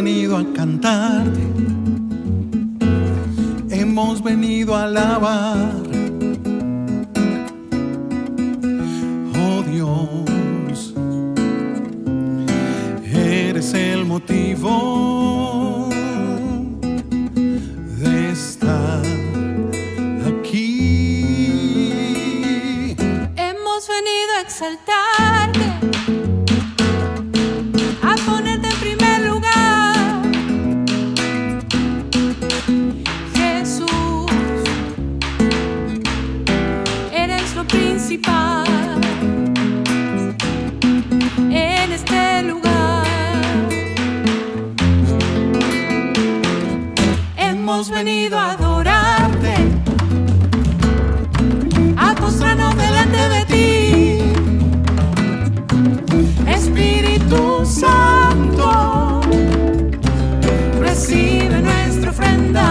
venido a cantarte, hemos venido a alabar. Oh Dios, eres el motivo de estar aquí. Hemos venido a exaltarte, a ponerte en primer lugar. Jesús, eres lo principal en este lugar. Hemos venido a adorarte, a postrarnos delante de ti. Espíritu Santo, recibe nuestra ofrenda.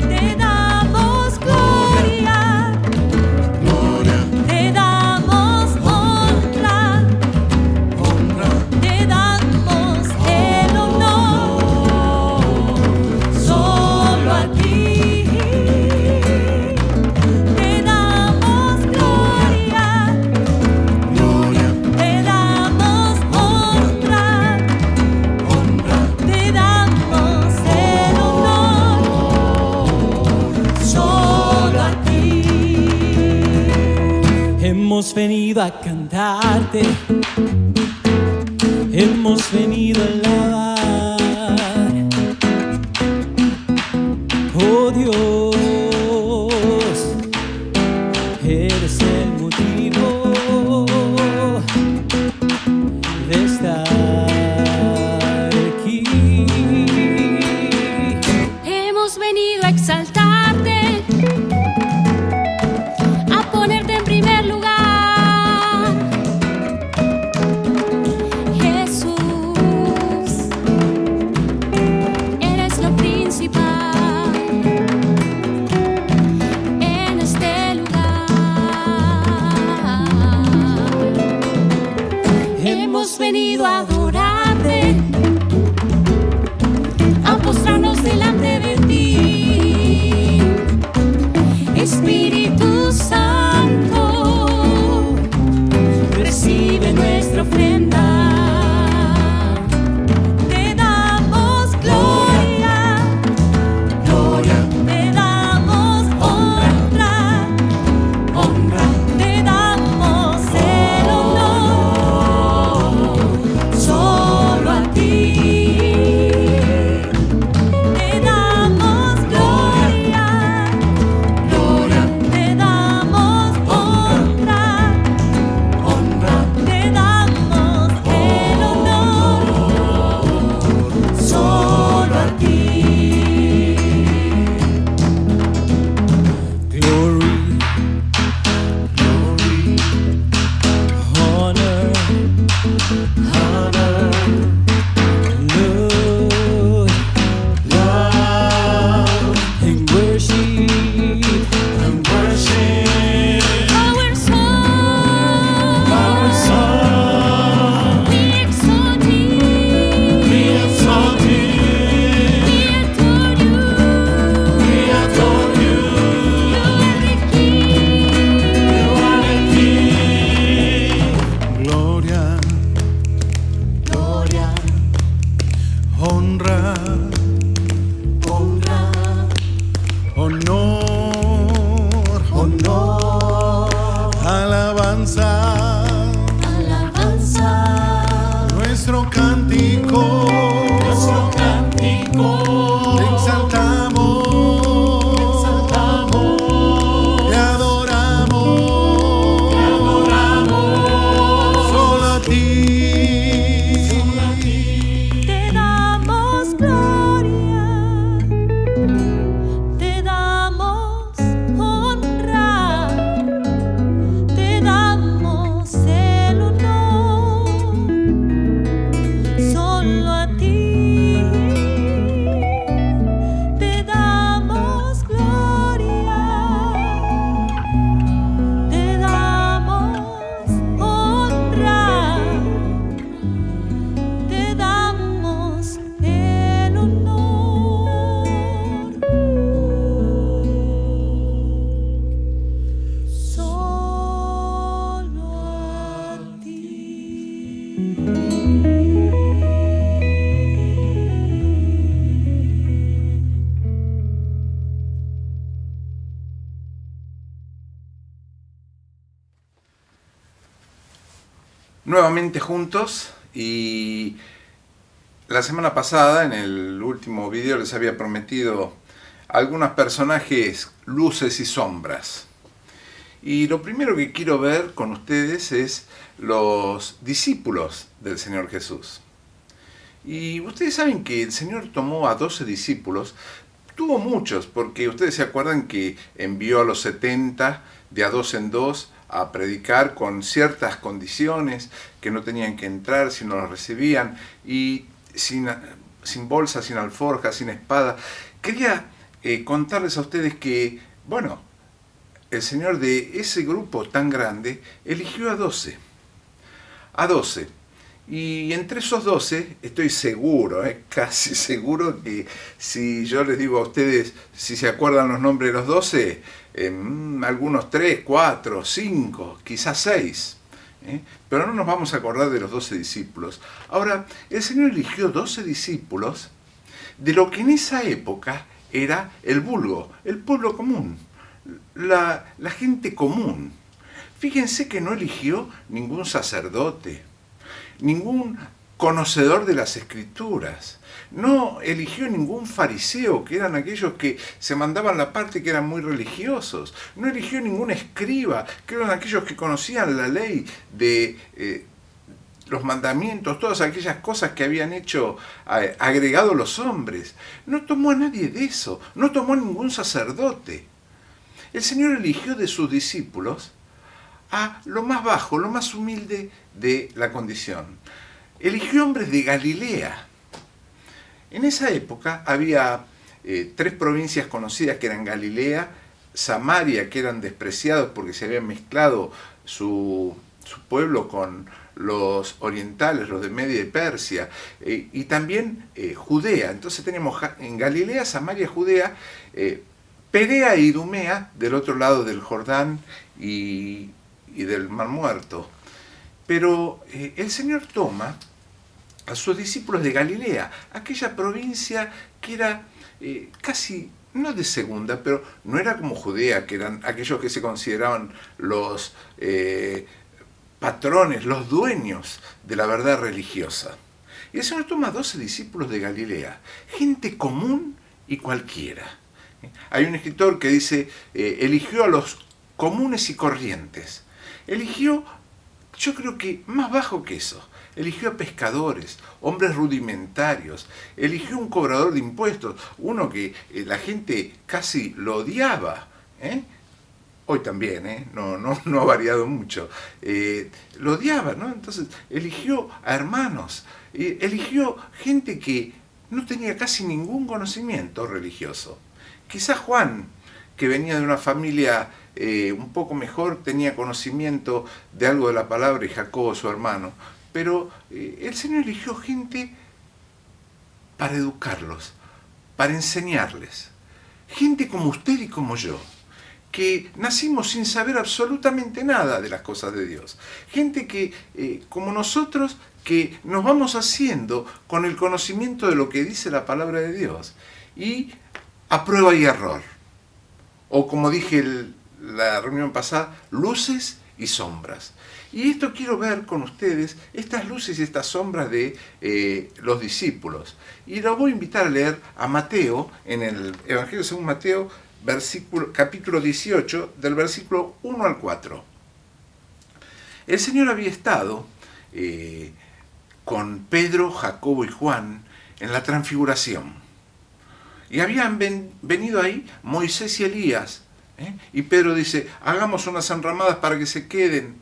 Te damos gloria, Gloria, te damos honra, honra, te damos el honor, solo a ti. Te damos gloria, gloria, te damos honra, honra. te damos el honor, solo a ti. Hemos venido a cantarte, hemos venido a alabar. Oh Dios, eres el motivo de estar aquí. Hemos venido a exaltarte, a ponerte en primer lugar. Jesús, eres lo principal en este lugar. Hemos venido a adorarte, a postrarnos delante de ti. Espíritu Santo, recibe nuestra ofrenda. Te damos gloria, Gloria, te damos honra, honra. te damos el honor, solo nuevamente juntos, y la semana pasada en el último video les había prometido algunos personajes, luces y sombras. Y lo primero que quiero ver con ustedes es los discípulos del Señor Jesús. Y ustedes saben que el Señor tomó a 12 discípulos, tuvo muchos, porque ustedes se acuerdan que envió a los 70 de a dos en dos a predicar con ciertas condiciones, que no tenían que entrar si no los recibían, y sin bolsa, sin alforja, sin espada. Quería contarles a ustedes que, bueno, el Señor de ese grupo tan grande eligió a 12. A 12. Y entre esos 12, estoy seguro, casi seguro, que si yo les digo a ustedes, si se acuerdan los nombres de los 12, algunos 3, 4, 5, quizás 6. Pero no nos vamos a acordar de los 12 discípulos. Ahora, el Señor eligió 12 discípulos de lo que en esa época era el vulgo, el pueblo común, la gente común. Fíjense que no eligió ningún sacerdote, ningún conocedor de las Escrituras, no eligió ningún fariseo, que eran aquellos que se mandaban la parte, que eran muy religiosos, no eligió ningún escriba, que eran aquellos que conocían la ley de los mandamientos, todas aquellas cosas que habían hecho agregado los hombres. No tomó a nadie de eso, no tomó a ningún sacerdote. El Señor eligió de sus discípulos a lo más bajo, lo más humilde de la condición. Eligió hombres de Galilea. En esa época había 3 provincias conocidas que eran Galilea, Samaria, que eran despreciados porque se habían mezclado su pueblo con los orientales, los de Media y Persia, y también Judea. Entonces tenemos en Galilea, Samaria, Judea, Perea e Idumea del otro lado del Jordán y del Mar Muerto. Pero el Señor toma a sus discípulos de Galilea, aquella provincia que era casi, no de segunda, pero no era como Judea, que eran aquellos que se consideraban los patrones, los dueños de la verdad religiosa. Y el Señor toma a 12 discípulos de Galilea, gente común y cualquiera. Hay un escritor que dice, eligió a los comunes y corrientes. Eligió, yo creo que más bajo que eso, eligió a pescadores, hombres rudimentarios, eligió un cobrador de impuestos, uno que la gente casi lo odiaba, hoy también, no ha variado mucho, lo odiaba, ¿no? Entonces eligió a hermanos, eligió gente que no tenía casi ningún conocimiento religioso. Quizás Juan, que venía de una familia un poco mejor, tenía conocimiento de algo de la palabra, y Jacobo, su hermano, pero el Señor eligió gente para educarlos, para enseñarles, gente como usted y como yo, que nacimos sin saber absolutamente nada de las cosas de Dios, gente que, como nosotros, que nos vamos haciendo con el conocimiento de lo que dice la palabra de Dios, y a prueba y error, o como dije la reunión pasada, luces y sombras. Y esto quiero ver con ustedes, estas luces y estas sombras de los discípulos. Y los voy a invitar a leer a Mateo, en el Evangelio según Mateo, capítulo 18, del versículo 1 al 4. El Señor había estado con Pedro, Jacobo y Juan en la transfiguración. Y habían venido ahí Moisés y Elías. Y Pedro dice, hagamos unas enramadas para que se queden,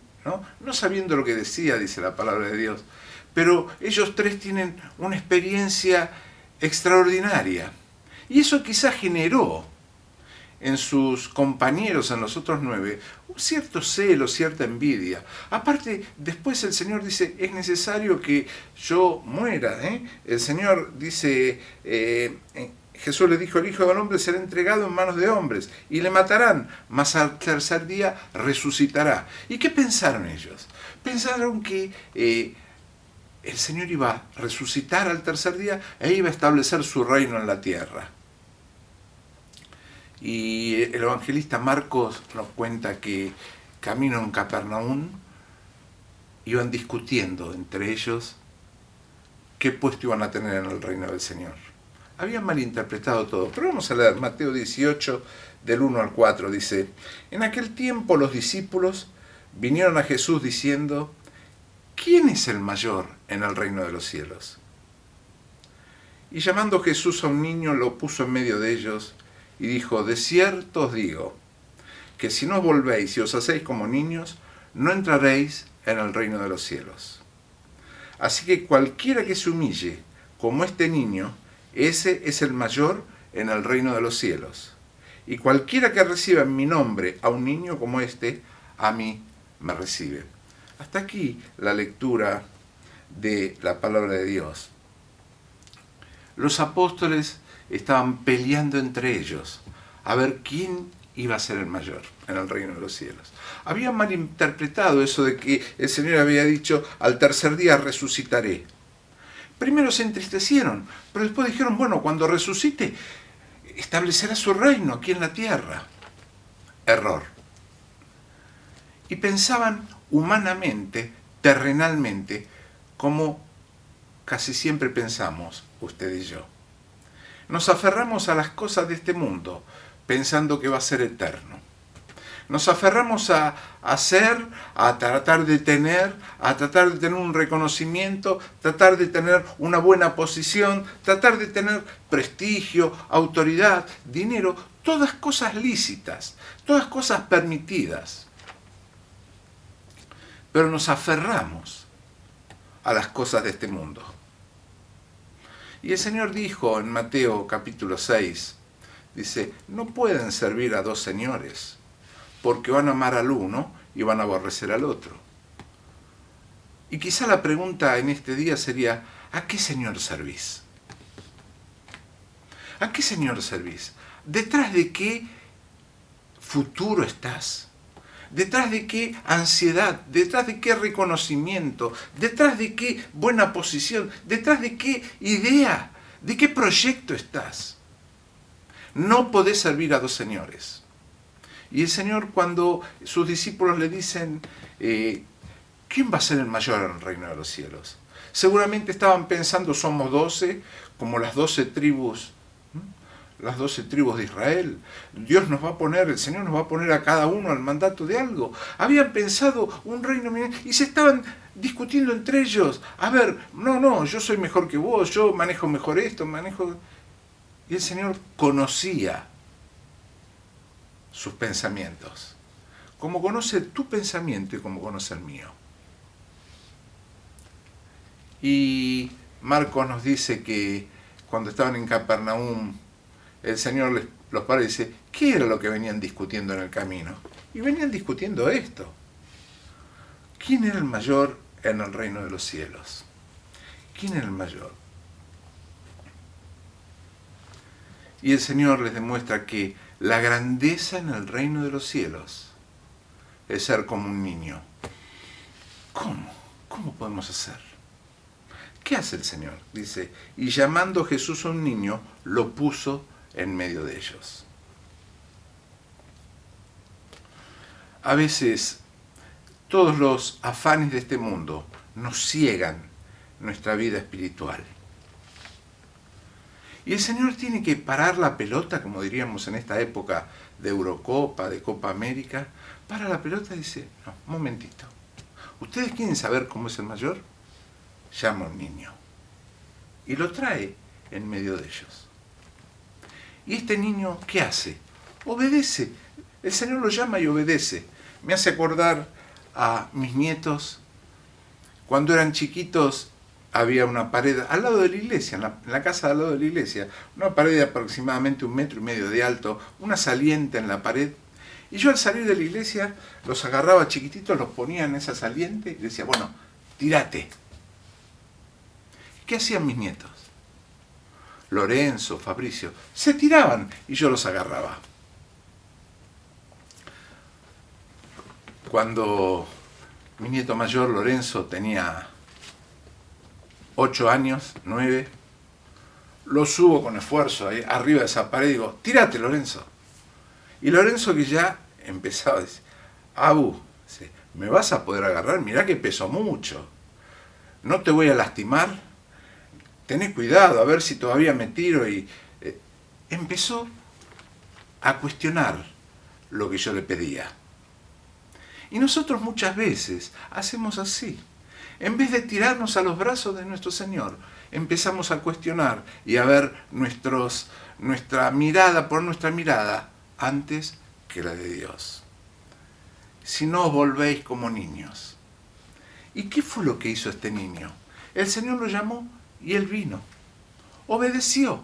no sabiendo lo que decía, dice la palabra de Dios. Pero ellos 3 tienen una experiencia extraordinaria. Y eso quizás generó en sus compañeros, en los otros 9, un cierto celo, cierta envidia. Aparte, después el Señor dice, es necesario que yo muera. El Señor dice, Jesús le dijo, el Hijo del Hombre será entregado en manos de hombres y le matarán, mas al tercer día resucitará. ¿Y qué pensaron ellos? Pensaron que el Señor iba a resucitar al tercer día e iba a establecer su reino en la tierra. Y el evangelista Marcos nos cuenta que camino en Capernaum iban discutiendo entre ellos qué puesto iban a tener en el reino del Señor. Habían malinterpretado todo. Pero vamos a leer Mateo 18, del 1 al 4. Dice: en aquel tiempo los discípulos vinieron a Jesús diciendo: ¿quién es el mayor en el reino de los cielos? Y llamando Jesús a un niño, lo puso en medio de ellos y dijo: de cierto os digo, que si no os volvéis y os hacéis como niños, no entraréis en el reino de los cielos. Así que cualquiera que se humille como este niño, ese es el mayor en el reino de los cielos. Y cualquiera que reciba en mi nombre a un niño como este, a mí me recibe. Hasta aquí la lectura de la palabra de Dios. Los apóstoles estaban peleando entre ellos a ver quién iba a ser el mayor en el reino de los cielos. Habían malinterpretado eso de que el Señor había dicho: al tercer día resucitaré. Primero se entristecieron, pero después dijeron: bueno, cuando resucite, establecerá su reino aquí en la tierra. Error. Y pensaban humanamente, terrenalmente, como casi siempre pensamos usted y yo. Nos aferramos a las cosas de este mundo, pensando que va a ser eterno. Nos aferramos a hacer, a tratar de tener un reconocimiento, tratar de tener una buena posición, tratar de tener prestigio, autoridad, dinero, todas cosas lícitas, todas cosas permitidas. Pero nos aferramos a las cosas de este mundo. Y el Señor dijo en Mateo capítulo 6, dice: no pueden servir a dos señores, porque van a amar al uno y van a aborrecer al otro. Y quizá la pregunta en este día sería: ¿a qué Señor servís? ¿A qué Señor servís? ¿Detrás de qué futuro estás? ¿Detrás de qué ansiedad? ¿Detrás de qué reconocimiento? ¿Detrás de qué buena posición? ¿Detrás de qué idea? ¿De qué proyecto estás? No podés servir a dos señores. Y el Señor, cuando sus discípulos le dicen: ¿quién va a ser el mayor en el reino de los cielos? Seguramente estaban pensando: somos 12, como las 12 tribus. Las 12 tribus de Israel. Dios nos va a poner, el Señor nos va a poner a cada uno al mandato de algo. Habían pensado un reino y se estaban discutiendo entre ellos. A ver, no, yo soy mejor que vos, yo manejo mejor esto, Y el Señor conocía sus pensamientos, como conoce tu pensamiento y como conoce el mío. Y Marcos nos dice que cuando estaban en Capernaum, el Señor los para y dice: ¿qué era lo que venían discutiendo en el camino? Y venían discutiendo esto: ¿quién era el mayor en el reino de los cielos? ¿Quién era el mayor? Y el Señor les demuestra que la grandeza en el reino de los cielos es ser como un niño. ¿Cómo? ¿Cómo podemos hacer? ¿Qué hace el Señor? Dice: y llamando Jesús a un niño, lo puso en medio de ellos. A veces todos los afanes de este mundo nos ciegan nuestra vida espiritual. Y el Señor tiene que parar la pelota, como diríamos en esta época de Eurocopa, de Copa América. Para la pelota y dice: no, un momentito. ¿Ustedes quieren saber cómo es el mayor? Llama a un niño. Y lo trae en medio de ellos. ¿Y este niño qué hace? Obedece. El Señor lo llama y obedece. Me hace acordar a mis nietos. Cuando eran chiquitos había una pared al lado de la iglesia, en la casa al lado de la iglesia, una pared de aproximadamente 1,5 metros de alto, una saliente en la pared. Y yo al salir de la iglesia los agarraba chiquititos, los ponía en esa saliente y decía: bueno, tírate. ¿Qué hacían mis nietos? Lorenzo, Fabricio, se tiraban y yo los agarraba. Cuando mi nieto mayor, Lorenzo, tenía 8 años, 9, lo subo con esfuerzo ahí arriba de esa pared y digo: tírate, Lorenzo. Y Lorenzo, que ya empezaba a decir: Abu, ¿Me vas a poder agarrar? Mirá que peso mucho. No te voy a lastimar. Tenés cuidado, a ver si todavía me tiro. Y empezó a cuestionar lo que yo le pedía. Y nosotros muchas veces hacemos así. En vez de tirarnos a los brazos de nuestro Señor, empezamos a cuestionar y a ver nuestra mirada por nuestra mirada antes que la de Dios. Si no os volvéis como niños. ¿Y qué fue lo que hizo este niño? El Señor lo llamó y él vino. Obedeció.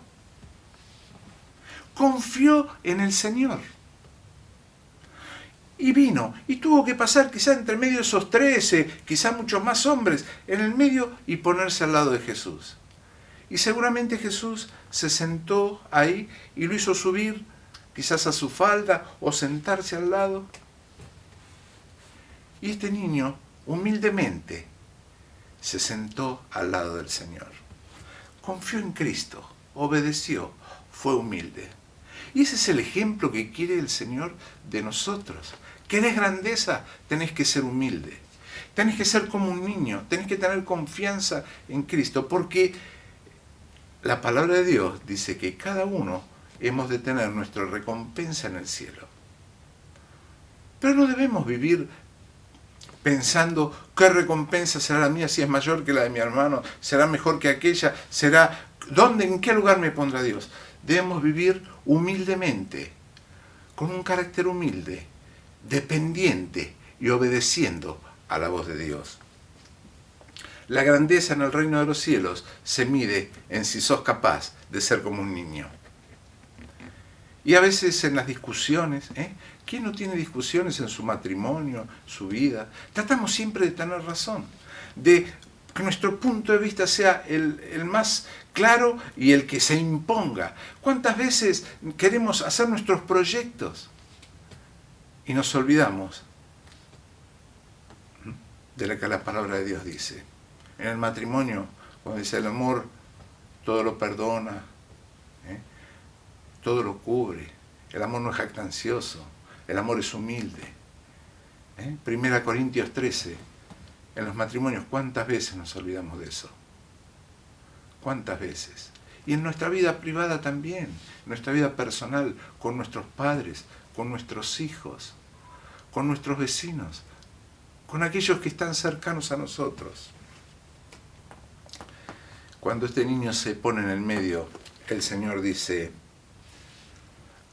Confió en el Señor. Y vino, y tuvo que pasar quizá entre medio de esos 13, quizá muchos más hombres, en el medio y ponerse al lado de Jesús. Y seguramente Jesús se sentó ahí y lo hizo subir quizás a su falda o sentarse al lado. Y este niño, humildemente, se sentó al lado del Señor. Confió en Cristo, obedeció, fue humilde. Y ese es el ejemplo que quiere el Señor de nosotros. ¿Querés grandeza? Tenés que ser humilde. Tenés que ser como un niño. Tenés que tener confianza en Cristo. Porque la palabra de Dios dice que cada uno hemos de tener nuestra recompensa en el cielo. Pero no debemos vivir pensando qué recompensa será la mía si es mayor que la de mi hermano, será mejor que aquella, será en qué lugar me pondrá Dios. Debemos vivir humildemente, con un carácter humilde, dependiente y obedeciendo a la voz de Dios. La grandeza en el reino de los cielos se mide en si sos capaz de ser como un niño. Y a veces en las discusiones, ¿quién no tiene discusiones en su matrimonio, su vida? Tratamos siempre de tener razón, de que nuestro punto de vista sea el más claro y el que se imponga. ¿Cuántas veces queremos hacer nuestros proyectos y nos olvidamos de lo que la palabra de Dios dice? En el matrimonio, cuando dice el amor, todo lo perdona, todo lo cubre. El amor no es jactancioso, el amor es humilde. 1 Corintios 13, en los matrimonios, ¿cuántas veces nos olvidamos de eso? ¿Cuántas veces? Y en nuestra vida privada también, nuestra vida personal, con nuestros padres, con nuestros hijos, con nuestros vecinos, con aquellos que están cercanos a nosotros. Cuando este niño se pone en el medio, el Señor dice: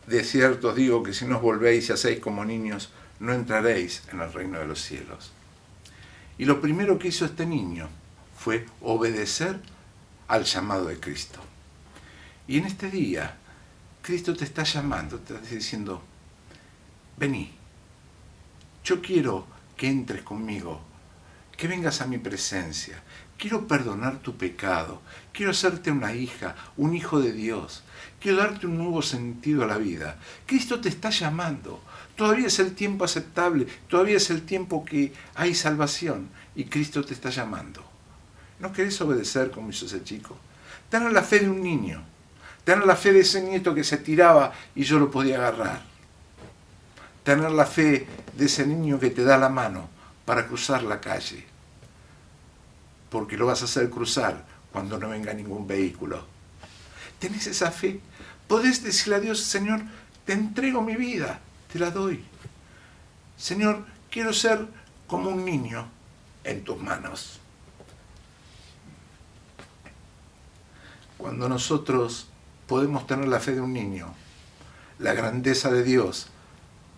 de cierto os digo que si no os volvéis y hacéis como niños, no entraréis en el reino de los cielos. Y lo primero que hizo este niño fue obedecer al llamado de Cristo. Y en este día, Cristo te está llamando, te está diciendo: vení, yo quiero que entres conmigo, que vengas a mi presencia, quiero perdonar tu pecado, quiero hacerte una hija, un hijo de Dios, quiero darte un nuevo sentido a la vida. Cristo te está llamando, todavía es el tiempo aceptable, todavía es el tiempo que hay salvación y Cristo te está llamando. ¿No querés obedecer como hizo ese chico? Tener la fe de un niño, tener la fe de ese nieto que se tiraba y yo lo podía agarrar. Tener la fe de ese niño que te da la mano para cruzar la calle, porque lo vas a hacer cruzar cuando no venga ningún vehículo. ¿Tenés esa fe? Podés decirle a Dios: Señor, te entrego mi vida, te la doy. Señor, quiero ser como un niño en tus manos. Cuando nosotros podemos tener la fe de un niño, la grandeza de Dios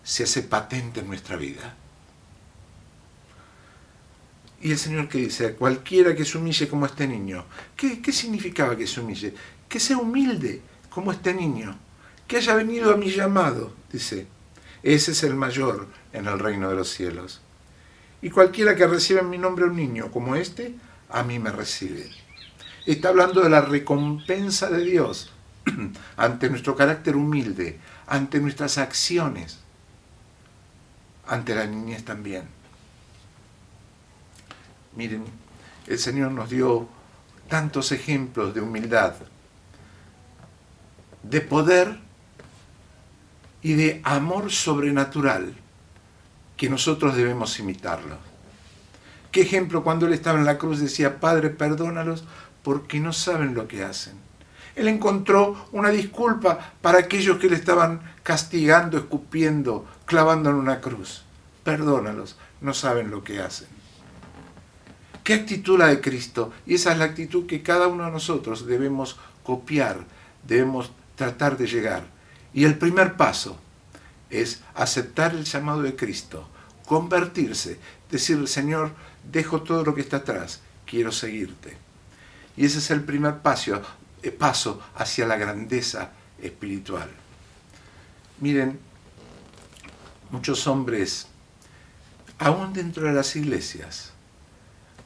se hace patente en nuestra vida. Y el Señor que dice: cualquiera que se humille como este niño. ¿Qué significaba que se humille? Que sea humilde como este niño, que haya venido a mi llamado, dice. Ese es el mayor en el reino de los cielos. Y cualquiera que reciba en mi nombre a un niño como este, a mí me recibe. Está hablando de la recompensa de Dios ante nuestro carácter humilde, ante nuestras acciones, ante la niñez también. Miren, el Señor nos dio tantos ejemplos de humildad, de poder y de amor sobrenatural que nosotros debemos imitarlo. ¿Qué ejemplo cuando Él estaba en la cruz decía, Padre, perdónalos porque no saben lo que hacen? Él encontró una disculpa para aquellos que le estaban castigando, escupiendo, clavando en una cruz. Perdónalos, no saben lo que hacen. ¿Qué actitud la de Cristo? Y esa es la actitud que cada uno de nosotros debemos copiar, debemos tratar de llegar. Y el primer paso es aceptar el llamado de Cristo, convertirse, decir, Señor, dejo todo lo que está atrás, quiero seguirte. Y ese es el primer paso hacia la grandeza espiritual. Miren, muchos hombres, aún dentro de las iglesias,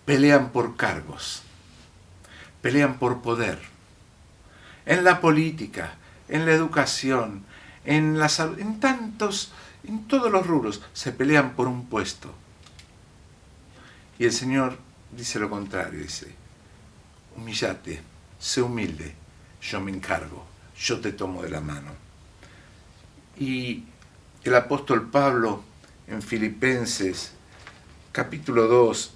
pelean por cargos, pelean por poder, en la política, en la educación, en la salud, en todos los rubros, se pelean por un puesto. Y el Señor dice lo contrario, dice, humíllate, sé humilde, yo me encargo, yo te tomo de la mano. Y el apóstol Pablo en Filipenses capítulo 2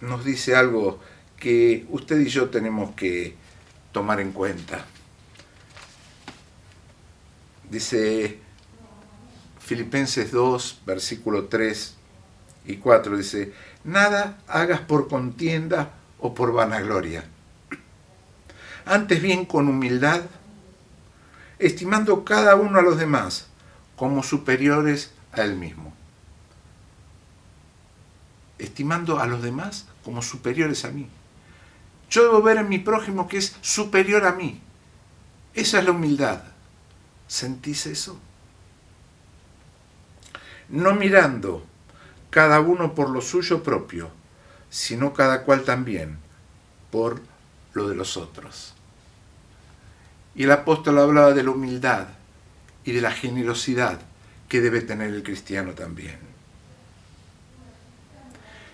nos dice algo que usted y yo tenemos que tomar en cuenta. Dice Filipenses 2, versículo 3 y 4, dice, nada hagas por contienda o por vanagloria. Antes bien con humildad, estimando cada uno a los demás como superiores a él mismo. Estimando a los demás como superiores a mí. Yo debo ver en mi prójimo que es superior a mí. Esa es la humildad. ¿Sentís eso? No mirando cada uno por lo suyo propio, sino cada cual también por lo de los otros. Y el apóstol hablaba de la humildad y de la generosidad que debe tener el cristiano también.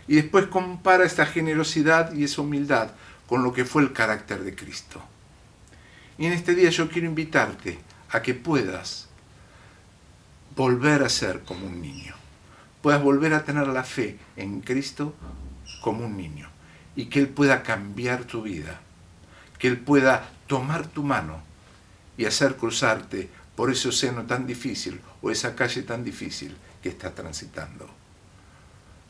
Y después compara esta generosidad y esa humildad con lo que fue el carácter de Cristo. Y en este día yo quiero invitarte a que puedas volver a ser como un niño. Puedas volver a tener la fe en Cristo como un niño. Y que Él pueda cambiar tu vida. Que Él pueda tomar tu mano y hacer cruzarte por ese océano tan difícil o esa calle tan difícil que estás transitando.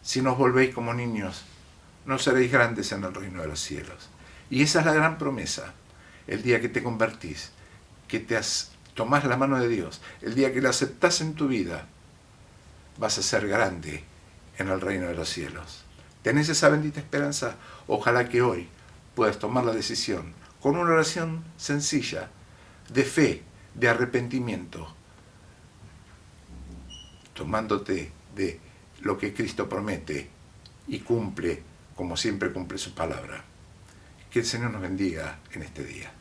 Si nos volvéis como niños, no seréis grandes en el reino de los cielos. Y esa es la gran promesa. El día que te convertís, que tomás la mano de Dios, el día que la aceptás en tu vida, vas a ser grande en el reino de los cielos. ¿Tenés esa bendita esperanza? Ojalá que hoy puedas tomar la decisión con una oración sencilla, de fe, de arrepentimiento, tomándote de lo que Cristo promete y cumple como siempre cumple su palabra. Que el Señor nos bendiga en este día.